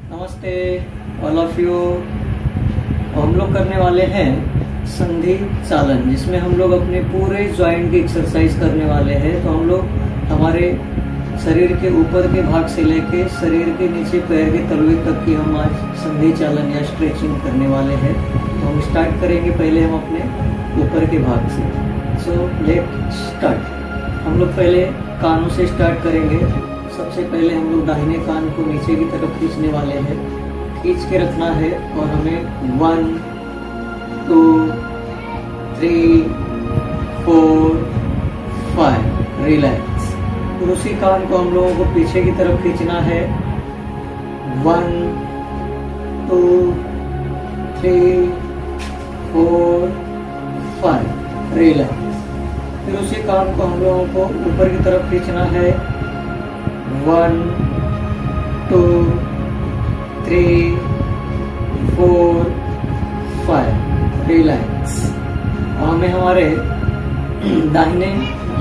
नमस्ते all of you. हम लोग करने वाले हैं संधि चालन, जिसमें हम लोग अपने पूरे जॉइंट की एक्सरसाइज करने वाले हैं। तो हम लोग हमारे शरीर के ऊपर के भाग से लेके शरीर के नीचे पैर के तलवे तक की हम आज संधि चालन या स्ट्रेचिंग करने वाले हैं। तो हम स्टार्ट करेंगे पहले हम अपने ऊपर के भाग से। So let start. हम लोग पहले कानों से स्टार्ट करेंगे। सबसे पहले हम लोग दाहिने कान को नीचे की तरफ खींचने वाले हैं। खींच के रखना है और हमें 1 2 3 4 5 रिलैक्स। और उसी कान को हम लोगों को पीछे की तरफ खींचना है। 1 2 3 4 5 रिलैक्स। फिर उसी कान को हम लोगों को ऊपर की तरफ खींचना है। 1 2 3 4 5 रिलैक्स। हमें हमारे दाहिने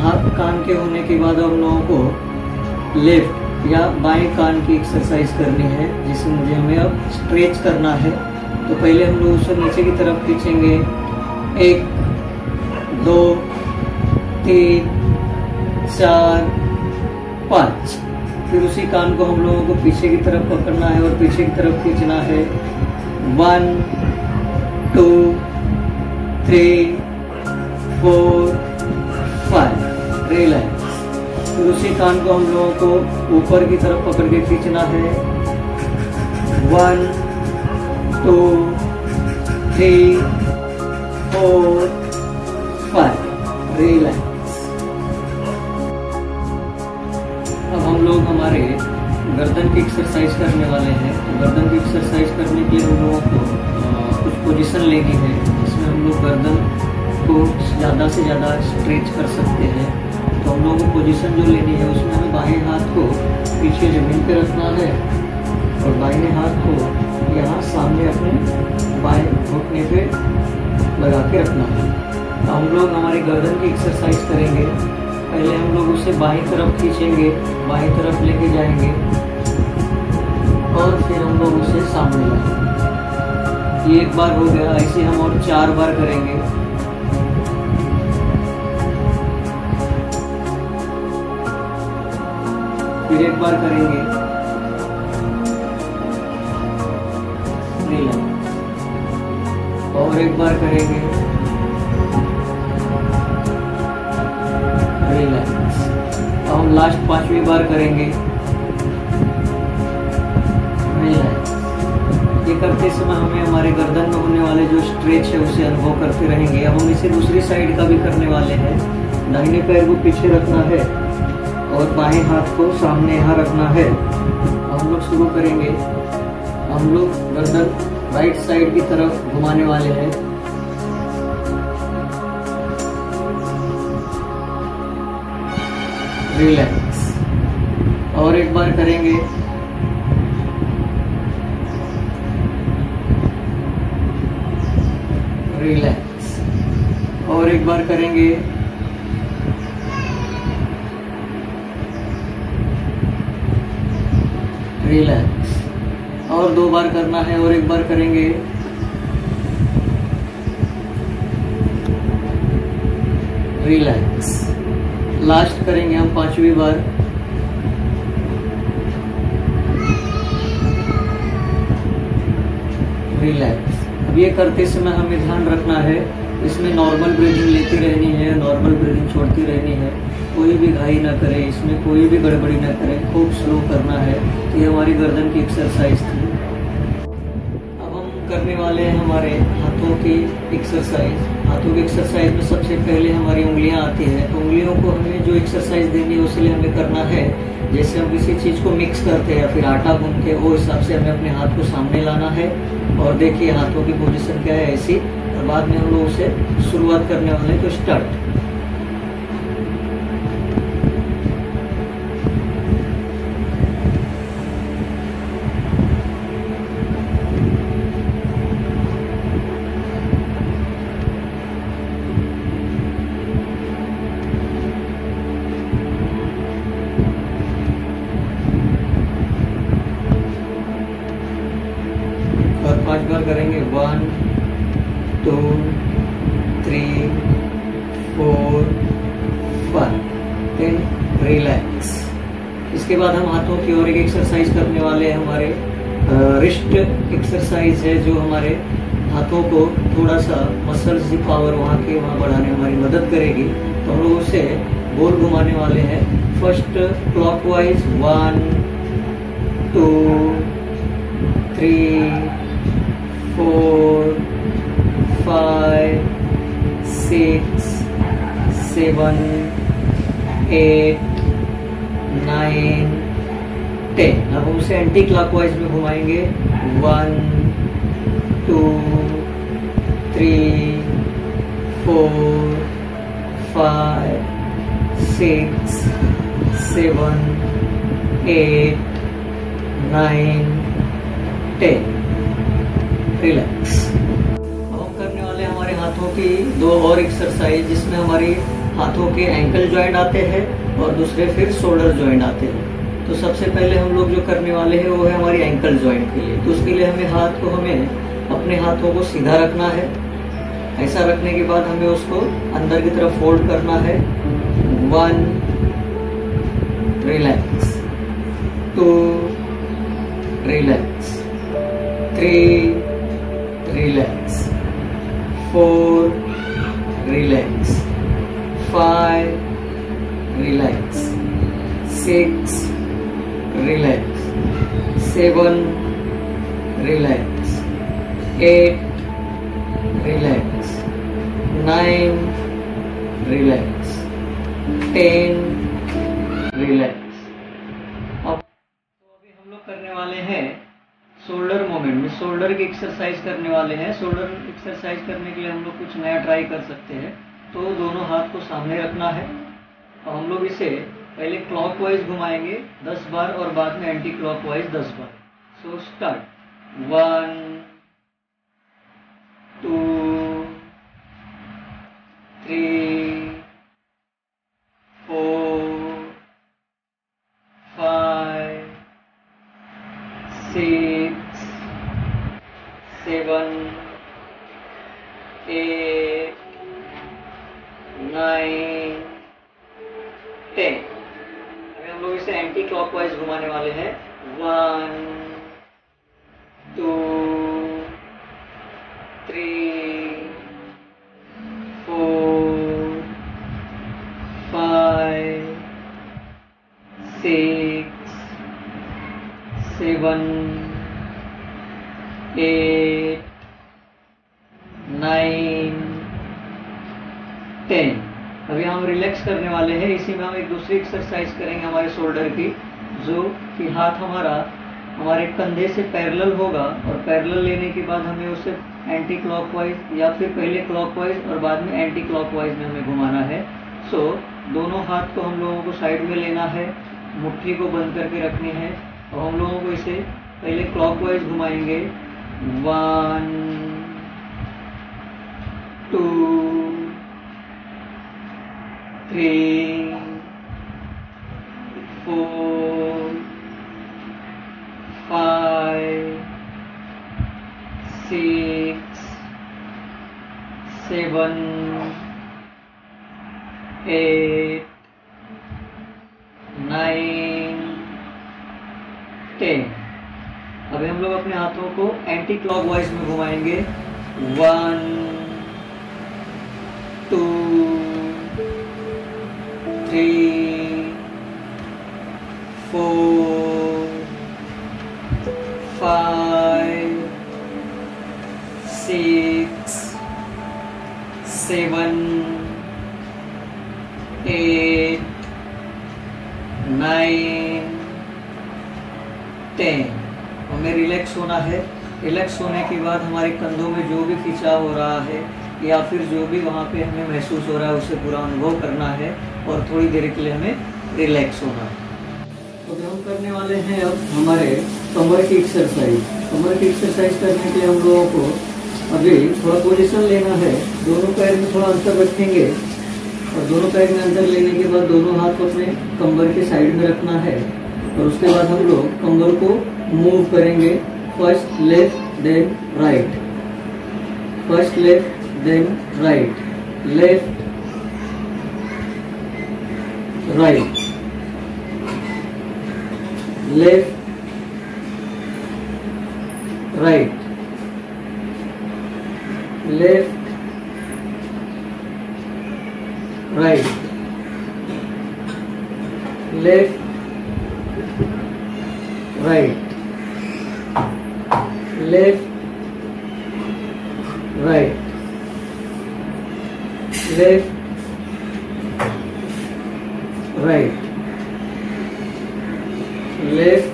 हाथ कान के होने के बाद हम लोगों को लेफ्ट या बाएं कान की एक्सरसाइज करनी है, जिसमें मुझे हमें अब स्ट्रेच करना है। तो पहले हम लोग उसे नीचे की तरफ खींचेंगे। 1 2 3 4 5। फिर उसी कान को हम लोगों को पीछे की तरफ पकड़ना है और पीछे की तरफ खींचना है। 1 2 3 4 5 रिलैक्स। फिर उसी कान को हम लोगों को ऊपर की तरफ पकड़ के खींचना है। 1 2 3 4 5 रिलैक्स। अब हम लोग हमारे गर्दन की एक्सरसाइज करने वाले हैं। तो गर्दन की एक्सरसाइज करने के लिए हम लोगों को कुछ पोजीशन लेनी है, जिसमें हम लोग गर्दन को ज़्यादा से ज़्यादा स्ट्रेच कर सकते हैं। तो हम लोगों को पोजीशन जो लेनी है उसमें हमें बाएं हाथ को पीछे जमीन पे रखना है और दाहिने हाथ को यहाँ सामने अपने बाएं घुटने पे लगा के रखना है। तो हम लोग हमारी गर्दन की एक्सरसाइज करेंगे। पहले हम लोग उसे बाईं तरफ खींचेंगे, बाईं तरफ लेके जाएंगे और फिर हम लोग उसे सामने लाएंगे। ये एक बार हो गया। ऐसे हम और 4 बार करेंगे। फिर एक बार करेंगे। और एक बार करेंगे। रिलैक्स। अब हम लास्ट 5वीं बार करेंगे। रिलैक्स। ये करते समय हमें हमारे गर्दन में होने वाले जो स्ट्रेच है उसे अनुभव करते रहेंगे। अब हम इसे दूसरी साइड का भी करने वाले हैं। दाहिने पैर को पीछे रखना है और बाएं हाथ को सामने यहाँ रखना है। हम लोग शुरू करेंगे। हम लोग गर्दन राइट साइड की तरफ घुमाने वाले हैं। रिलैक्स। और एक बार करेंगे। रिलैक्स। और एक बार करेंगे। रिलैक्स। और 2 बार करना है और एक बार करेंगे। रिलैक्स। लास्ट करेंगे हम 5वीं बार। रिलैक्स। अब ये करते समय हमें ध्यान रखना है, इसमें नॉर्मल ब्रीदिंग लेती रहनी है, नॉर्मल ब्रीदिंग छोड़ती रहनी है। कोई भी घाई ना करे, इसमें कोई भी गड़बड़ी ना करे, खूब स्लो करना है। तो ये हमारी गर्दन की एक्सरसाइज थी। अब हम करने वाले हैं हमारे हाथों की एक्सरसाइज। हाथों की एक्सरसाइज में सबसे पहले हमारी उंगलियां आती है। तो उंगलियों को हमें जो एक्सरसाइज देनी है उसके लिए हमें करना है, जैसे हम किसी चीज को मिक्स करते हैं या फिर आटा गूंथते हैं, वो हिसाब से हमें अपने हाथ को सामने लाना है। और देखिए हाथों की पोजीशन क्या है ऐसी। और बाद में हम लोग उसे शुरुआत करने वाले हैं। तो स्टार्ट। 5 बार करेंगे। 1 2 3 4 5। Then relax. इसके बाद हम हाथों की और एक एक्सरसाइज करने वाले हैं, हमारे रिस्ट एक्सरसाइज है, जो हमारे हाथों को थोड़ा सा मसल्स की पावर वहाँ बढ़ाने में हमारी मदद करेगी। तो हम लोग उसे गोल घुमाने वाले हैं। First clockwise 1 2 3 4 5 6 7 8 9 10। अब हम उसे एंटी क्लॉकवाइज में घुमाएंगे। 1 2 3 4 5 6 7 8 9 10। रिलैक्स। अब हम करने वाले हैं हमारे हाथों की 2 और एक्सरसाइज, जिसमें हमारी हाथों के एंकल जॉइंट आते हैं और दूसरे फिर शोल्डर जॉइंट आते हैं। तो सबसे पहले हम लोग जो करने वाले हैं वो है हमारी एंकल जॉइंट के लिए। तो उसके लिए हमें अपने हाथों को सीधा रखना है। ऐसा रखने के बाद हमें उसको अंदर की तरफ फोल्ड करना है। 1 relax, 2 relax, 3 relax, 4 relax, 5 relax, 6 relax, 7 relax, 8 relax, 9 relax, 10 relax. अब तो अभी हम लोग करने वाले हैं शोल्डर मूवमेंट में शोल्डर की एक्सरसाइज करने वाले हैं। शोल्डर एक्सरसाइज करने के लिए हम लोग कुछ नया ट्राई कर सकते हैं। तो दोनों हाथ को सामने रखना है और हम लोग इसे पहले क्लॉकवाइज घुमाएंगे 10 बार और बाद में एंटी क्लॉकवाइज 10 बार। So start. 1 2 3 4 5 6 7 8 9 10। अभी हम लोग इसे एंटी क्लॉकवाइज घुमाने वाले हैं। 1 2 3 4 5 6 7 8 9 10। अभी हम रिलैक्स करने वाले हैं। इसी में हम एक दूसरी एक्सरसाइज करेंगे हमारे शोल्डर की, जो कि हाथ हमारे कंधे से पैरेलल होगा और पैरेलल लेने के बाद हमें उसे एंटी क्लॉकवाइज या फिर पहले क्लॉकवाइज और बाद में एंटी क्लॉकवाइज में हमें घुमाना है। सो दोनों हाथ को हम लोगों को साइड में लेना है, मुट्ठी को बंद करके रखनी है और हम लोगों को इसे पहले क्लॉकवाइज घुमाएंगे। 1 2 3 4 5 6 7 8 9 10। अभी हम लोग अपने हाथों को एंटी क्लॉकवाइज में घुमाएंगे। 1 2 3 4 5 6 7 8 9 10। हमें रिलैक्स होना है। रिलैक्स होने के बाद हमारे कंधों में जो भी खिंचाव हो रहा है या फिर जो भी वहाँ पे हमें महसूस हो रहा है उसे पूरा अनुभव करना है और थोड़ी देर के लिए हमें रिलैक्स होना है। तो हम करने वाले हैं अब हमारे कमर की एक्सरसाइज। कमर की एक्सरसाइज करने के लिए हम लोगों को अभी थोड़ा पोजीशन लेना है। दोनों पैर में थोड़ा अंतर रखेंगे और दोनों पैर में अंतर लेने के बाद दोनों हाथ को अपने कमर के साइड में रखना है और उसके बाद हम लोग कमर को मूव करेंगे। First left then right, first left, then right, left, right, left, right, left, right, left, right, left, right, left, right, left,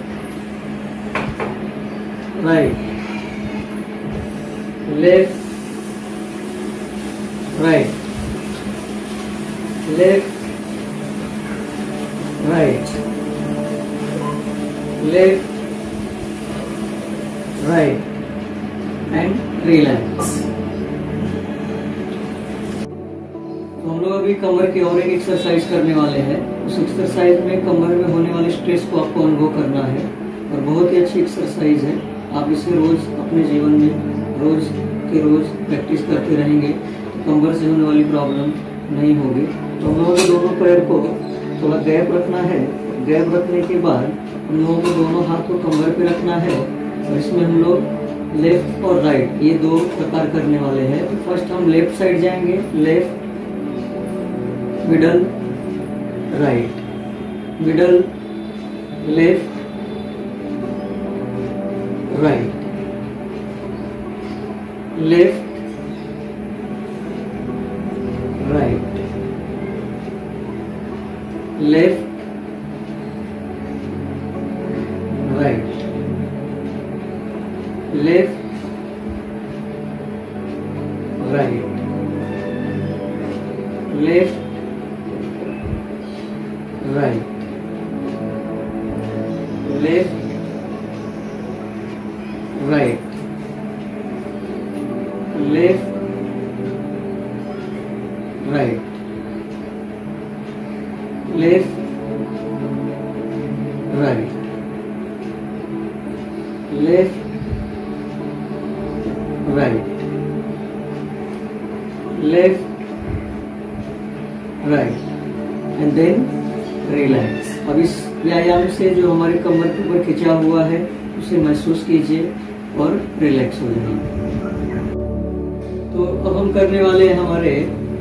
right, left, right, left, right, left, right, and relax. तो हम लोग अभी कमर की और एक exercise करने वाले हैं। उस एक्सरसाइज में कमर में होने वाले स्ट्रेस को आपको अनुभव करना है और बहुत ही अच्छी एक्सरसाइज है। आप इसे रोज अपने जीवन में रोज के रोज प्रैक्टिस करते रहेंगे तो कमर से होने वाली प्रॉब्लम नहीं होगी। तो हम लोगों को दोनों पैर को थोड़ा गैप रखना है। गैप रखने के बाद हम लोगों को दोनों हाथ को कमर पे रखना है और इसमें हम लोग लेफ्ट और राइट ये दो प्रकार करने वाले हैं। तो फर्स्ट हम लेफ्ट साइड जाएंगे, left, middle, right, middle, left, right, left, right, left, right, left, right, left, right, left, right, left, right, left, right, left, right, left, right, and then relax. अब इस व्यायाम से जो हमारे कमर के ऊपर खिंचा हुआ है उसे महसूस कीजिए और रिलैक्स हो जाइए। तो अब हम करने वाले हैं हमारे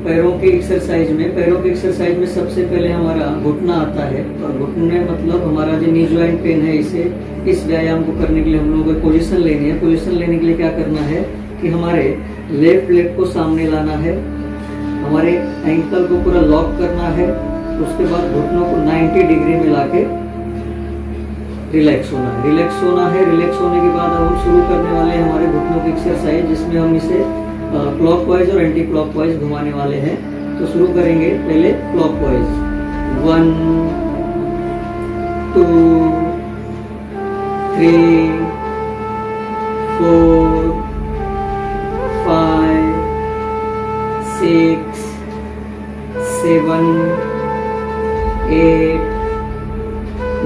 पैरों की एक्सरसाइज में। पैरों की एक्सरसाइज में सबसे पहले हमारा घुटना आता है और घुटने मतलब हमारा जो नी जॉइंट पेन है, इस व्यायाम को करने के लिए हम लोगों को पोजीशन लेनी है। पोजीशन लेने के लिए क्या करना है कि हमारे लेफ्ट लेग को सामने लाना है, हमारे एंकल को पूरा लॉक करना है, उसके बाद घुटनों को 90 डिग्री में लाके रिलैक्स होना है। रिलैक्स होना है। रिलैक्स होने के बाद अब हम शुरू करने वाले हैं हमारे घुटनों की एक्सरसाइज, जिसमें हम इसे क्लॉकवाइज और एंटी क्लॉकवाइज घुमाने वाले हैं। तो शुरू करेंगे पहले क्लॉकवाइज, 1 2 3 4 5 6 7 8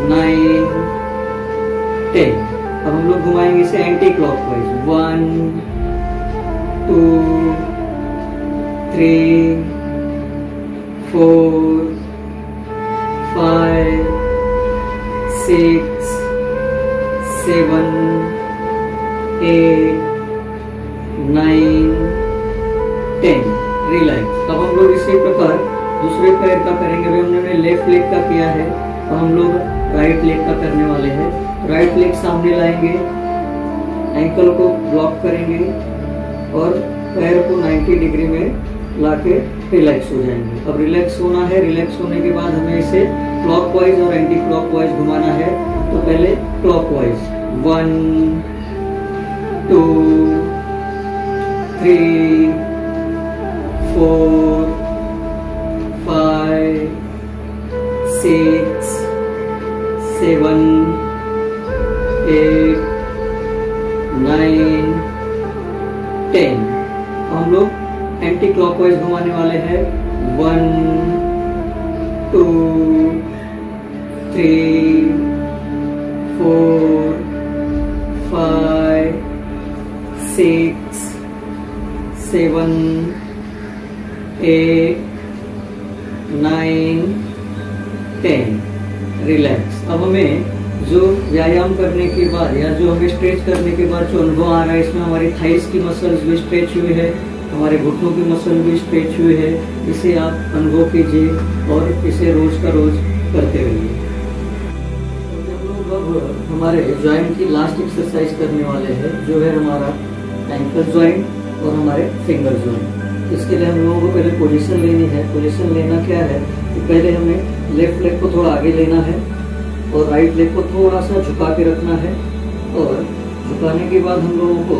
9 10। अब हम लोग घुमाएंगे इसे एंटी क्लॉकवाइज, 1 2 3 4 5 6 7 8 9 10। रिलैक्स। अब हम लोग इसी प्रकार दूसरे पैर का करेंगे। अभी हमने लेफ्ट लेग का किया है, तो हम लोग राइट लेग का करने वाले हैं। राइट लेग सामने लाएंगे, एंकल को ब्लॉक करेंगे और पैर को 90 डिग्री में लाके रिलैक्स हो जाएंगे। अब रिलैक्स होना है। रिलैक्स होने के बाद हमें इसे क्लॉकवाइज और एंटी क्लॉकवाइज घुमाना है। तो पहले क्लॉकवाइज, 1 2 3 4 5 6 7 8 9 10। हम लोग एंटी क्लॉकवाइज घुमाने वाले हैं, 1 2 3 4 5 6 7 8 9 10। रिलैक्स। अब हमें जो व्यायाम करने के बाद या जो हमें स्ट्रेच करने के बाद जो अनुभव आ रहा है, इसमें हमारी थाइस की मसल्स भी स्ट्रेच हुए हैं, हमारे घुटनों की मसल भी स्ट्रेच हुए हैं। इसे आप अनुभव कीजिए और इसे रोज का रोज करते रहिए। अब हमारे जॉइंट की लास्ट एक्सरसाइज करने वाले हैं, जो है हमारा एंकल जॉइंट और हमारे फिंगर जॉइंट। इसके लिए हम लोगों को पहले पोजीशन लेनी है। पोजीशन लेना क्या है कि पहले हमें लेफ्ट लेग को थोड़ा आगे लेना है और राइट लेग को थोड़ा सा झुका के रखना है। और झुकाने के बाद हम लोगों को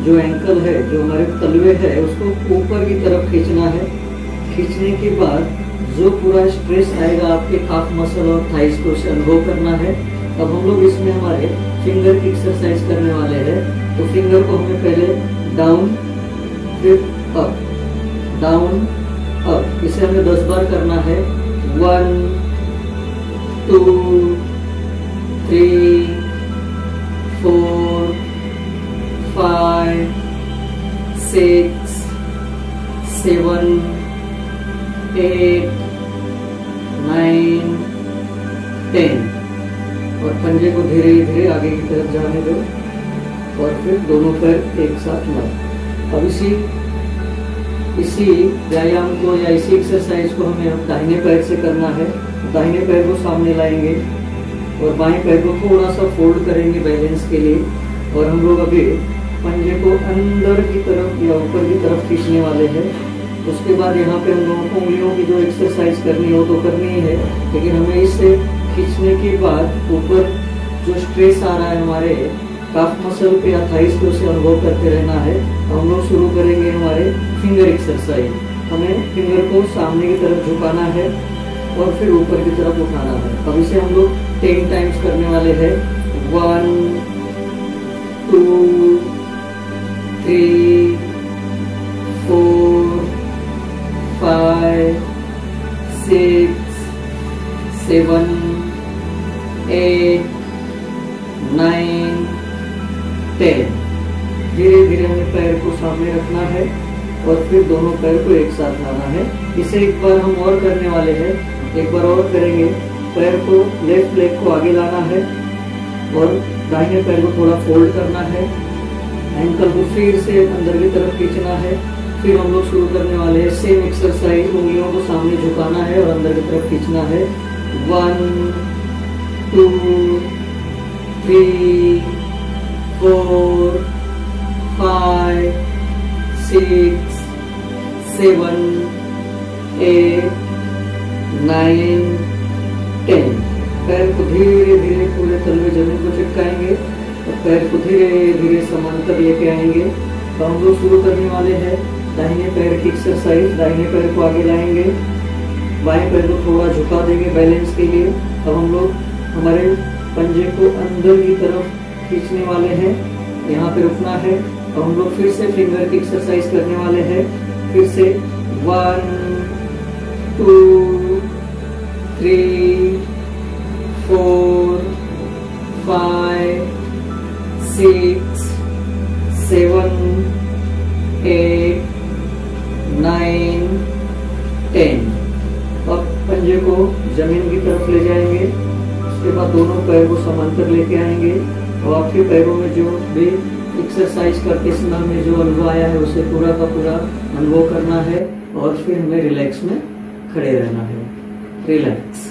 जो एंकल है, जो हमारे तलवे है, उसको ऊपर की तरफ खींचना है। खींचने के बाद जो पूरा स्ट्रेस आएगा आपके काफ मसल और थाइस को, उसे अनुभव करना है। अब हम लोग इसमें हमारे फिंगर की एक्सरसाइज करने वाले हैं। तो फिंगर को हमें पहले डाउन फिर अप, डाउन अप, इसे हमें 10 बार करना है। 1 2 3 4 5 6 7 8 9 10। और पंजे को धीरे धीरे आगे की तरफ जाने दो और फिर दोनों पैर एक साथ मारो। अब इसी व्यायाम को या इसी एक्सरसाइज को हमें दाहिने पैर से करना है। दाहिने पैर को सामने लाएंगे और बाएं पैर को थोड़ा सा फोल्ड करेंगे बैलेंस के लिए। और हम लोग अभी पंजे को अंदर की तरफ या ऊपर की तरफ खींचने वाले हैं। उसके बाद यहाँ पे हम लोगों को उंगलियों की जो एक्सरसाइज करनी हो तो करनी ही है, लेकिन हमें इसे खींचने के बाद ऊपर जो स्ट्रेस आ रहा है हमारे काफ मसल पे या थाइस पे, उसे अनुभव करते रहना है। हम लोग शुरू करेंगे हमारे फिंगर एक्सरसाइज। हमें फिंगर को सामने की तरफ झुकाना है और फिर ऊपर की तरफ उठाना है। अब इसे हम लोग 10 टाइम्स करने वाले हैं। 1 2 3 4 5 6 7 8 9 10। धीरे धीरे हमें पैर को सामने रखना है और फिर दोनों पैर को एक साथ लाना है। इसे एक बार हम और करने वाले हैं, एक बार और करेंगे। पैर को, लेफ्ट लेग को आगे लाना है और दाहिने पैर को थोड़ा फोल्ड करना है। एंकल को फिर से अंदर की तरफ खींचना है। फिर हम लोग शुरू करने वाले हैं सेम एक्सरसाइज। उंगलियों को सामने झुकाना है और अंदर की तरफ खींचना है। 1 2 3 4 5 6 7 8 9 10। पैर को धीरे धीरे पूरे तलवे जमीन को चिपकाएंगे और पैर को धीरे धीरे समांतर लेके आएंगे। तो हम लोग शुरू करने वाले हैं दाहिने पैर की एक्सरसाइज। दाहिने पैर को आगे लाएंगे, बाएं पैर को थोड़ा झुका देंगे बैलेंस के लिए। अब हम लोग हमारे पंजे को अंदर की तरफ खींचने वाले हैं, यहाँ पे रुकना है। अब हम लोग फिर से फिंगर की एक्सरसाइज करने वाले हैं। फिर से 1 2 3 4 5 6 7 8 9 10। अब पंजे को जमीन की तरफ ले जाएंगे। उसके बाद दोनों पैर को समांतर लेके आएंगे और आपके पैरों में जो भी एक्सरसाइज करते समय में जो अनुभव आया है उसे पूरा का पूरा अनुभव करना है और फिर हमें रिलैक्स में खड़े रहना है। रिलैक्स।